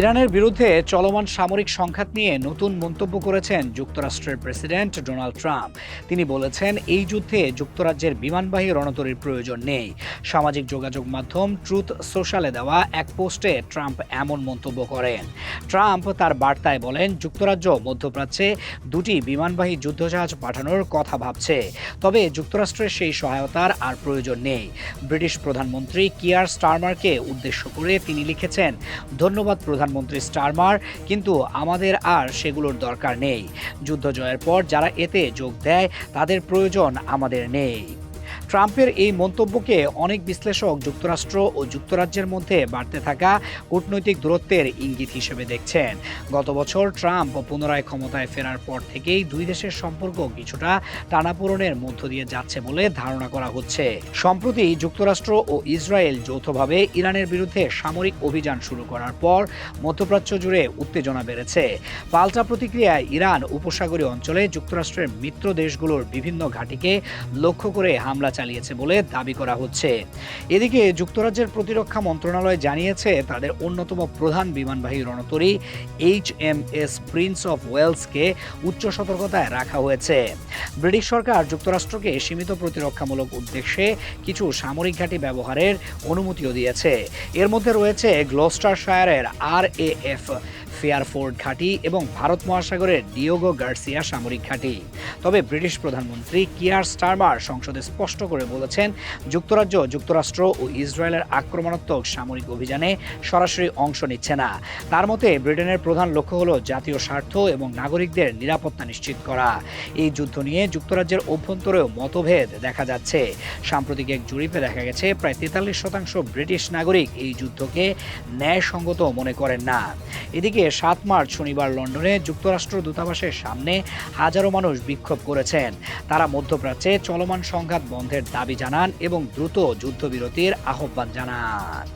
ইরানের বিরুদ্ধে চলমান সামরিক সংঘাত নিয়ে নতুন মন্তব্য করেছেন যুক্তরাষ্ট্রের প্রেসিডেন্ট ডোনাল্ড ট্রাম্প। তিনি বলেছেন, এই যুদ্ধে যুক্তরাজ্যের বিমানবাহী রণতরীর প্রয়োজন নেই। সামাজিক যোগাযোগ মাধ্যম ট্রুথ সোশ্যালে দেওয়া এক পোস্টে ট্রাম্প এমন মন্তব্য করেন। ট্রাম্প তার বার্তায় বলেন, যুক্তরাজ্য মধ্যপ্রাচ্যে দুটি বিমানবাহী যুদ্ধজাহাজ পাঠানোর কথা ভাবছে, তবে যুক্তরাষ্ট্রের সেই সহায়তার আর প্রয়োজন নেই। ব্রিটিশ প্রধানমন্ত্রী কিয়ার স্টারমারকে উদ্দেশ্য করে তিনি লিখেছেন, ধন্যবাদ প্রধানমন্ত্রী স্টারমার, কিন্তু আমাদের আর সেগুলোর দরকার নেই। যুদ্ধ জয়ের পর যারা এতে যোগ দেয় তাদের প্রয়োজন আমাদের নেই। ট্রাম্পের এই মন্তব্যকে অনেক বিশ্লেষক যুক্তরাষ্ট্র ও যুক্তরাজ্যের মধ্যে বাড়তে থাকা কূটনৈতিক দূরত্বের ইঙ্গিত হিসেবে দেখছেন। গত বছর ট্রাম্প পুনরায় ক্ষমতায় ফেরার পর থেকেই দুই দেশের সম্পর্ক কিছুটা টানাপোড়েনের মধ্য দিয়ে যাচ্ছে বলে ধারণা করা হচ্ছে। সম্প্রতি যুক্তরাষ্ট্র ও ইসরায়েল যৌথভাবে ইরানের বিরুদ্ধে সামরিক অভিযান শুরু করার পর মধ্যপ্রাচ্য জুড়ে উত্তেজনা বেড়েছে। পাল্টা প্রতিক্রিয়ায় ইরান উপসাগরীয় অঞ্চলে যুক্তরাষ্ট্রের মিত্র দেশগুলোর বিভিন্ন ঘাঁটিকে লক্ষ্য করে হামলা চালিয়েছে বলে দাবি করা হচ্ছে। এদিকে যুক্তরাজ্যের প্রতিরক্ষা মন্ত্রণালয় জানিয়েছে, তাদের অন্যতম প্রধান বিমানবাহী রণতরী HMS প্রিন্স অফ ওয়েলসকে উচ্চ সতর্কতায় রাখা হয়েছে। ব্রিটিশ সরকার যুক্তরাষ্ট্রকে সীমিত প্রতিরক্ষামূলক উদ্দেশ্যে কিছু সামরিক ঘাঁটি ব্যবহারের অনুমতিও দিয়েছে। এর মধ্যে রয়েছে গ্লোস্টারশায়ারের RAF ফেয়ারফোর্ড ঘাঁটি এবং ভারত মহাসাগরের ডিয়েগো গার্সিয়া সামরিক ঘাঁটি। তবে ব্রিটিশ প্রধানমন্ত্রী কিয়ার স্টারমার সংসদে স্পষ্ট করে বলেছেন, যুক্তরাজ্য যুক্তরাষ্ট্র ও ইসরায়েলের আক্রমণাত্মক সামরিক অভিযানে সরাসরি অংশ নিচ্ছে না। তার মতে, ব্রিটেনের প্রধান লক্ষ্য হল জাতীয় স্বার্থ এবং নাগরিকদের নিরাপত্তা নিশ্চিত করা। এই যুদ্ধ নিয়ে যুক্তরাজ্যের অভ্যন্তরেও মতভেদ দেখা যাচ্ছে। সাম্প্রতিক এক জরিপে দেখা গেছে, প্রায় 43% ব্রিটিশ নাগরিক এই যুদ্ধকে ন্যায়সঙ্গত মনে করেন না। এদিকে 7 মার্চ শনিবার লন্ডনে যুক্তরাষ্ট্র দূতাবাসের সামনে হাজারো মানুষ বিক্ষোভ করেছেন। তারা মধ্যপ্রাচ্যে চলমান সংঘাত বন্ধের দাবি জানান এবং দ্রুত যুদ্ধবিরতির আহ্বান জানান।